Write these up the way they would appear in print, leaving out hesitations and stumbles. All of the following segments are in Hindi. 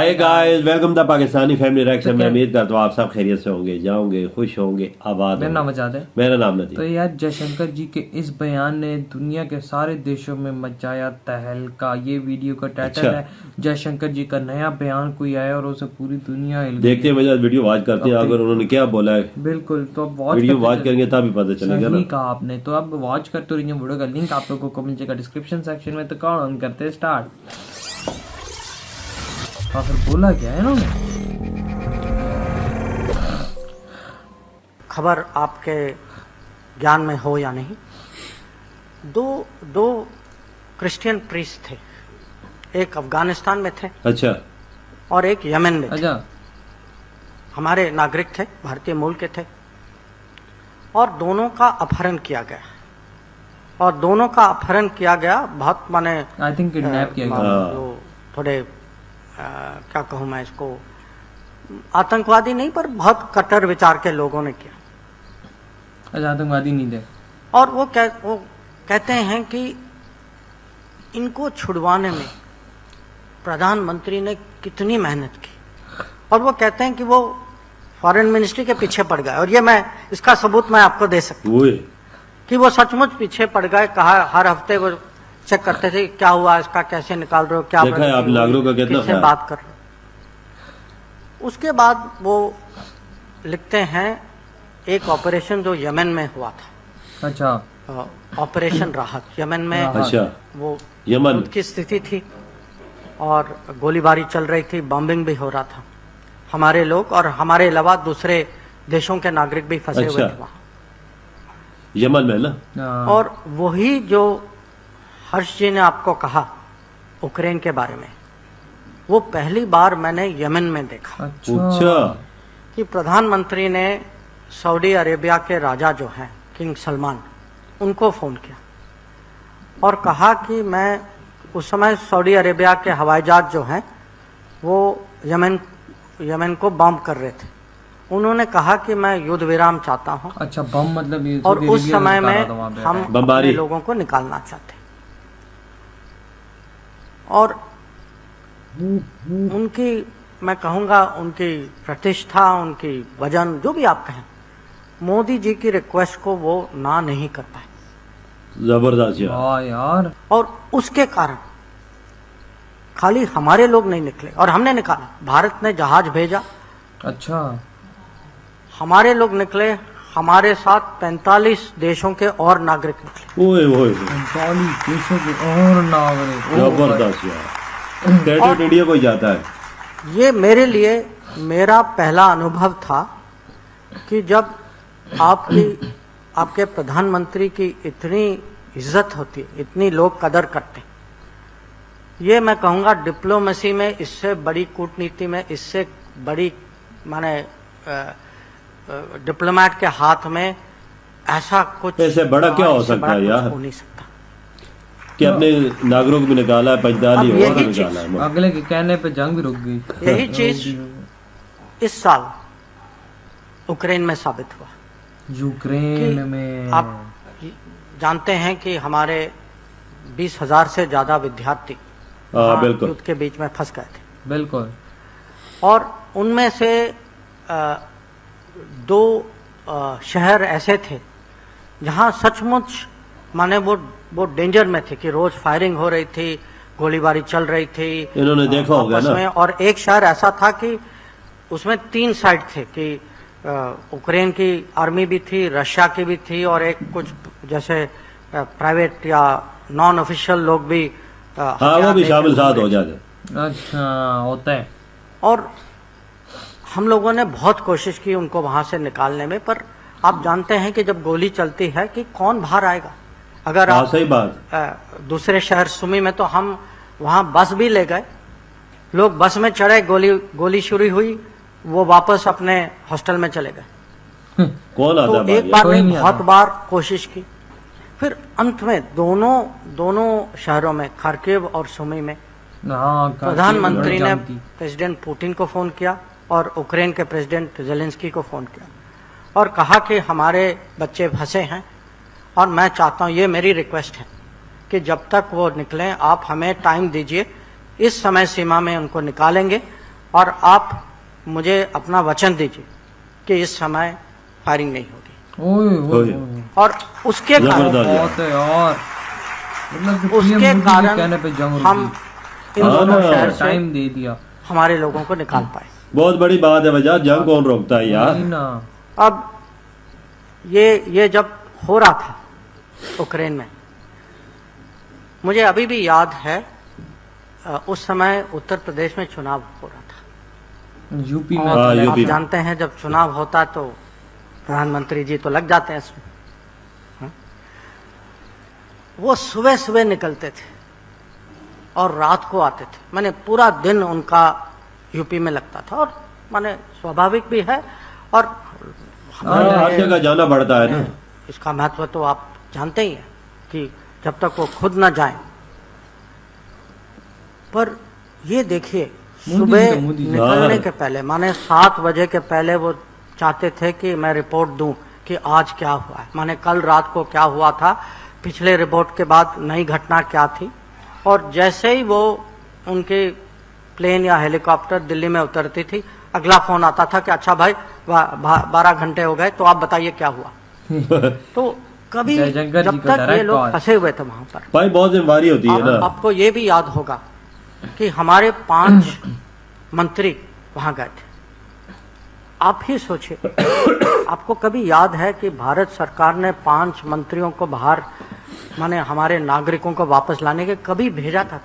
Hi guys, welcome the Pakistani family reaction. मैं उम्मीद करता हूँ आप सब खैरियत से होंगे, जाओगे, खुश होंगे, आबाद। मेरा नाम आजाद है। मेरा नाम नदीम। तो यार जयशंकर जी के इस बयान ने दुनिया के सारे देशों में मचाया तहलका। ये वीडियो का टाइटल है जयशंकर जी का नया बयान कोई आया और उसे पूरी दुनिया हिल गई। देखते हैं मजा, वीडियो वॉच करते हैं अगर उन्होंने क्या बोला है। बिल्कुल, तो अब वीडियो वॉच करेंगे तभी पता चलेगा ना। सही कहा आपने। तो अब वॉच करते रहिए, वीडियो का लिंक आप लोगों को मिलेगा डिस्क्रिप्शन सेक्शन में। तो कौन ऑन करते हैं स्टार्ट। और फिर बोला क्या है इन्होंने। खबर आपके ज्ञान में हो या नहीं, दो क्रिश्चियन प्रीस्ट थे, एक अफगानिस्तान में थे अच्छा, और एक यमन में थे। अच्छा, हमारे नागरिक थे, भारतीय मूल के थे, और दोनों का अपहरण किया गया। और दोनों का अपहरण किया गया बहुत माने आई थिंक किडनैप किया गया। जो थोड़े क्या कहूँ मैं इसको, आतंकवादी नहीं पर बहुत कट्टर विचार के लोगों ने किया। अच्छा, आतंकवादी नहीं थे। और वो कहते हैं कि इनको छुड़वाने में प्रधानमंत्री ने कितनी मेहनत की, और वो कहते हैं कि वो फॉरेन मिनिस्ट्री के पीछे पड़ गए। और ये मैं इसका सबूत मैं आपको दे सकता हूँ कि वो सचमुच पीछे पड़ गए। कहा हर हफ्ते वो चेक करते थे क्या हुआ, इसका कैसे निकाल रहे हो, क्या आप नागरिकों का कितना किससे बात कर रहे हो। उसके बाद वो लिखते हैं एक ऑपरेशन जो यमन में हुआ था। अच्छा, ऑपरेशन राहत यमन में। अच्छा, वो यमन की स्थिति थी और गोलीबारी चल रही थी, बॉम्बिंग भी हो रहा था। हमारे लोग और हमारे अलावा दूसरे देशों के नागरिक भी फंसे हुए थे वहाँ यमन में ना। और वही जो हर्ष जी ने आपको कहा उक्रेन के बारे में, वो पहली बार मैंने यमन में देखा। अच्छा, कि प्रधानमंत्री ने सऊदी अरेबिया के राजा जो हैं किंग सलमान, उनको फोन किया और कहा कि मैं उस समय सऊदी अरेबिया के हवाई जहाज जो हैं वो यमन को बम कर रहे थे। उन्होंने कहा कि मैं युद्ध विराम चाहता हूं। अच्छा, बम मतलब ये। और उस समय में हम अपने लोगों को निकालना चाहते। और उनकी, मैं कहूंगा उनकी प्रतिष्ठा, उनकी वजन, जो भी आप कहें, मोदी जी की रिक्वेस्ट को वो ना नहीं कर पाए। जबरदस्त यार। और उसके कारण खाली हमारे लोग नहीं निकले और हमने निकाला, भारत ने जहाज भेजा। अच्छा, हमारे लोग निकले, हमारे साथ 45 देशों के और नागरिक निकले। ओए ओए, 45 देशों के और नागरिक। जबरदस्त यार, क्रेडिट इंडिया को जाता है। ये मेरे लिए मेरा पहला अनुभव था कि जब आपके प्रधानमंत्री की इतनी इज्जत होती है, इतनी लोग कदर करते हैं। ये मैं कहूँगा डिप्लोमेसी में इससे बड़ी, कूटनीति में इससे बड़ी, माने डिप्लोमेट के हाथ में ऐसा कुछ, ऐसे बड़ा क्या हो सकता है यार, हो नहीं सकता कि अपने नागरिकों को भी निकाला है, 45 और निकाला है। अगले के कहने पे जंग भी रुक गई। यही चीज इस साल यूक्रेन में साबित हुआ। यूक्रेन में आप जानते हैं कि हमारे 20,000 से ज्यादा विद्यार्थी बिल्कुल युद्ध के बीच में फंस गए थे। बिल्कुल। और उनमें से 2 शहर ऐसे थे जहां सचमुच माने वो डेंजर में थे कि रोज फायरिंग हो रही थी, गोलीबारी चल रही थी। इन्होंने देखा होगा ना। और एक शहर ऐसा था कि उसमें 3 साइड थे कि यूक्रेन की आर्मी भी थी, रशिया की भी थी, और एक कुछ जैसे प्राइवेट या नॉन ऑफिशियल लोग भी वो भी शामिल साथ हो जाते। अच्छा, होता है। और हम लोगों ने बहुत कोशिश की उनको वहां से निकालने में, पर आप जानते हैं कि जब गोली चलती है कि कौन बाहर आएगा। अगर आप सही बात। दूसरे शहर सुमी में तो हम वहां बस भी ले गए, लोग बस में चढ़े, गोली शुरू हुई, वो वापस अपने हॉस्टल में चले गए। कौन आता तो एक बार नहीं, बहुत बार कोशिश की। फिर अंत में दोनों शहरों में, खार्किव और सुमी में, प्रधानमंत्री ने प्रेसिडेंट पुतिन को फोन किया और यूक्रेन के प्रेसिडेंट जेलेंस्की को फोन किया और कहा कि हमारे बच्चे फंसे हैं और मैं चाहता हूं, ये मेरी रिक्वेस्ट है कि जब तक वो निकलें आप हमें टाइम दीजिए, इस समय सीमा में उनको निकालेंगे और आप मुझे अपना वचन दीजिए कि इस समय फायरिंग नहीं होगी। ओए ओए ओए। ओए। और उसके कारण जबरदस्त। बहुत है यार, मतलब कि उसके PM मोदी के कारण कहने पे जंग हम रुकी, इन दोनों शहर से टाइम दे दिया। हमारे लोगों को निकाल पाए। बहुत बड़ी बात है वजह, जंग कौन रोकता है यार। वही ना। अब ये जब हो रहा था यूक्रेन में, मुझे अभी भी याद है उस समय उत्तर प्रदेश में चुनाव हो रहा था। यूपी में और हाँ, तो आप यूपी में। जानते हैं जब चुनाव होता है तो प्रधानमंत्री जी तो लग जाते हैं इसमें। हाँ? वो सुबह सुबह निकलते थे और रात को आते थे। मैंने पूरा दिन उनका यूपी में लगता था, और माने स्वाभाविक भी है। और हमारे हर लिए जगह जाना पड़ता है ना। इसका महत्व तो आप जानते ही हैं कि जब तक वो खुद न जाएं। पर ये देखिए, सुबह मोदी जी। निकलने हाँ। के पहले माने 7 बजे के पहले वो चाहते थे कि मैं रिपोर्ट दूं कि आज क्या हुआ है, माने कल रात को क्या हुआ था, पिछले रिपोर्ट के बाद नई घटना क्या थी। और जैसे ही वो उनकी प्लेन या हेलीकॉप्टर दिल्ली में उतरती थी, अगला फोन आता था कि अच्छा भाई 12 घंटे हो गए, तो आप बताइए क्या हुआ। तो कभी जयशंकर जी जब को तक ये direct लोग call। फंसे हुए थे वहां पर, भाई बहुत जिम्मेवारी होती है ना। आपको ये भी याद होगा कि हमारे 5 मंत्री वहां गए थे। आप ही सोचिए, आपको कभी याद है कि भारत सरकार ने 5 मंत्रियों को बाहर, माने हमारे नागरिकों को वापस लाने के कभी भेजा था?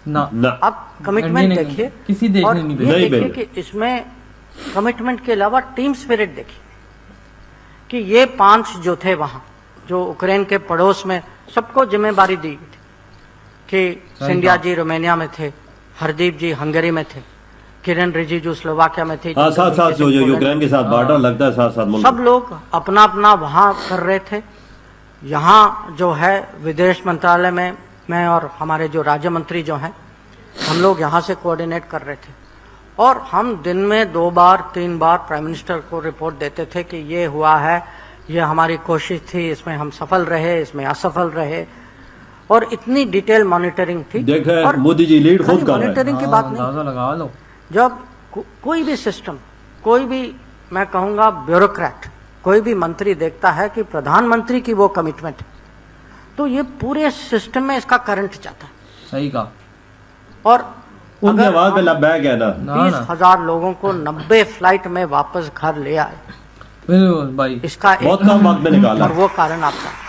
ना। ना। आप कमिटमेंट इंडिया ने देखिए, किसी देश और ने नहीं ये भेजा। नहीं देखिए भेजा। कि इसमें कमिटमेंट के अलावा टीम स्पिरिट देखिए कि ये 5 जो थे वहां, जो यूक्रेन के पड़ोस में, सबको जिम्मेदारी दी गई थी कि सिंधिया जी रोमानिया में थे, हरदीप जी हंगरी में थे, किरण रिजिजू स्लोवाकिया में थे, हाँ, साथ साथ जो यूक्रेन के साथ बॉर्डर लगता है, साथ साथ मुल्क। सब लोग अपना अपना वहां कर रहे थे। यहाँ जो है विदेश मंत्रालय में मैं और हमारे जो राज्य मंत्री जो हैं, हम लोग यहाँ से कोऑर्डिनेट कर रहे थे। और हम दिन में 2 बार 3 बार प्राइम मिनिस्टर को रिपोर्ट देते थे कि ये हुआ है, ये हमारी कोशिश थी, इसमें हम सफल रहे, इसमें असफल रहे। और इतनी डिटेल मॉनिटरिंग थी। देखे और मोदी जी लीड खाली खुद कर रहे हैं। मॉनिटरिंग की बात नहीं, अंदाजा लगा लो। जब कोई भी सिस्टम, कोई भी, मैं कहूंगा ब्यूरोक्रेट, कोई भी मंत्री देखता है कि प्रधानमंत्री की वो कमिटमेंट है, तो ये पूरे सिस्टम में इसका करंट जाता है। सही कहा। और उनकी अगर आवाज पे हम लबैक है ना। ना 20,000 लोगों को 90 फ्लाइट में वापस घर ले आए, बिल्कुल भाई। इसका बहुत कम वक्त में निकाला। और वो कारण आपका।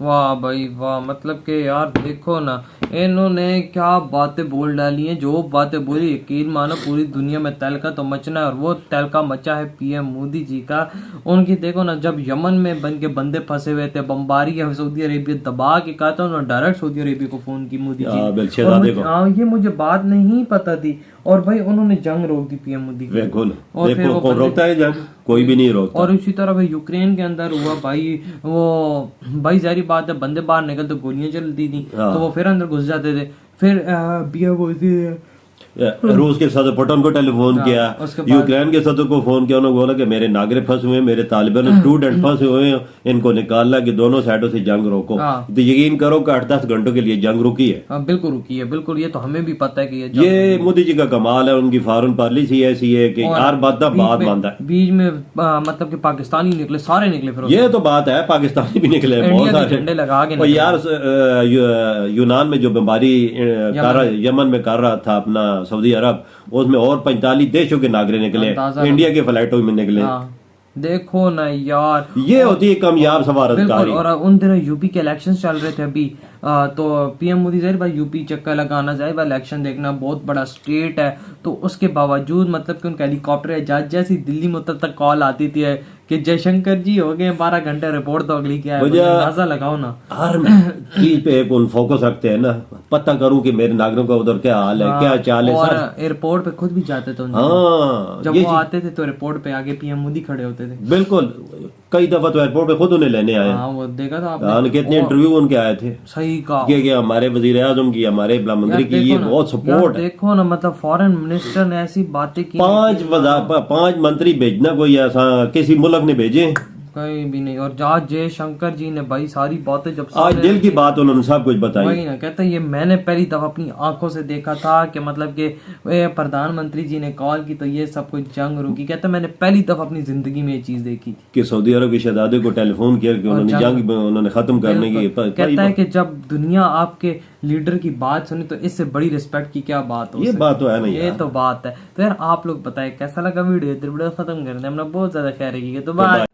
वाह भाई वाह, मतलब कि यार देखो ना, इन्होंने क्या बातें बोल डाली हैं। जो बातें बोली, यकीन मानो पूरी दुनिया में तहलका तो मचना है। और वो तहलका मचा है PM मोदी जी का। उनकी देखो ना, जब यमन में बन के बंदे फंसे हुए थे, बम्बारी या सऊदी अरेबिया दबा के कहा था, उन्होंने डायरेक्ट सऊदी अरेबिया को फोन की मोदी जी। शहजादे को। हाँ, ये मुझे बात नहीं पता थी। और भाई उन्होंने जंग रोक दी PM मोदी की। बिल्कुल। और फिर देखो वो कौन बंदे- रोकता है जंग? कोई भी नहीं रोकता। और इसी तरह भाई यूक्रेन के अंदर हुआ भाई, वो भाई जारी बात है, बंदे बाहर निकल तो गोलियां चलती थी, हाँ। तो वो फिर अंदर घुस जाते थे। फिर बिया बोलती है, रूस के सदर पुतिन को टेलीफोन हाँ, किया, उसके बाद- यूक्रेन के सदर को फोन किया। उन्होंने बोला कि मेरे नागरिक फंसे हुए हैं, मेरे तालिबान स्टूडेंट फंसे हुए हैं, इनको निकालना कि दोनों साइडों से जंग रोको। हाँ। तो यकीन करो कि 8-10 घंटों के लिए जंग रुकी है। हाँ, बिल्कुल रुकी है, बिल्कुल। ये तो हमें भी पता है कि ये मोदी जी का कमाल है। उनकी फॉरेन पॉलिसी ऐसी है कि और हर बात बीच बात में- मानता है। बीच में मतलब कि पाकिस्तानी निकले, सारे निकले। फिर ये तो बात है, पाकिस्तानी भी निकले हैं, बहुत इंडिया के सारे झंडे लगा के और निकले। यार यूनान में जो बीमारी यमन में कर रहा था अपना सऊदी अरब, उसमें और 45 देशों के नागरिक निकले, अंदाजा इंडिया के फ्लाइटों में निकले। हाँ, देखो ना यार, ये होती है कामयाब सफारतकारी। बिल्कुल। और उन दिनों यूपी के इलेक्शन चल रहे थे अभी, तो PM मोदी जाहिर भाई यूपी चक्कर लगाना, जाहिर भाई इलेक्शन देखना, बहुत बड़ा स्टेट है। तो उसके बावजूद मतलब कि उनका हेलीकॉप्टर है, जैसी दिल्ली में तक कॉल आती थी कि जयशंकर जी हो गए 12 घंटे, रिपोर्ट तो अगली क्या है। अंदाजा लगाओ ना, हर चीज पे एक फोकस रखते हैं ना, पता करूं कि मेरे नागरिकों का उधर क्या हाल है, क्या चाल है। और सर एयरपोर्ट पे खुद भी जाते थे उन दिनों। हाँ, जब ये वो आते थे तो एयरपोर्ट पे आगे PM मोदी खड़े होते थे। बिल्कुल। कई दफा तो एयरपोर्ट पे खुद उन्हें लेने आए। हाँ, वो देखा था हाँ, आपने। कितने इंटरव्यू उनके आए थे सही कहा कि हमारे वजीर आजम की, हमारे प्रधानमंत्री की देखो ये ना, बहुत यार सपोर्ट है। देखो ना, मतलब फॉरेन मिनिस्टर ने ऐसी बातें की। 5 मंत्री भेजना कोई ऐसा किसी मुल्क ने भेजे, कहीं भी नहीं। और जहाँ जयशंकर जी ने भाई सारी बातें जब आज सामने दिल की रखी, बात उन्होंने सब कुछ बताई। वही ना कहते हैं, ये मैंने पहली दफा अपनी आंखों से देखा था कि मतलब कि वे प्रधानमंत्री जी ने कॉल की तो ये सब कुछ जंग रुकी। कहते हैं मैंने पहली दफा अपनी जिंदगी में ये चीज देखी थी कि सऊदी अरब के शहजादे को टेलीफोन किया कि उन्होंने जंग उन्होंने खत्म करने की। कहता है कि जब दुनिया आपके लीडर की बात सुनी तो इससे बड़ी रिस्पेक्ट की क्या बात हो ये सकती बात तो है नहीं ये यार। तो बात है। तो यार आप लोग बताएं कैसा लगा वीडियो, खत्म कर दें, हमने बहुत ज्यादा खैर की तो बाय।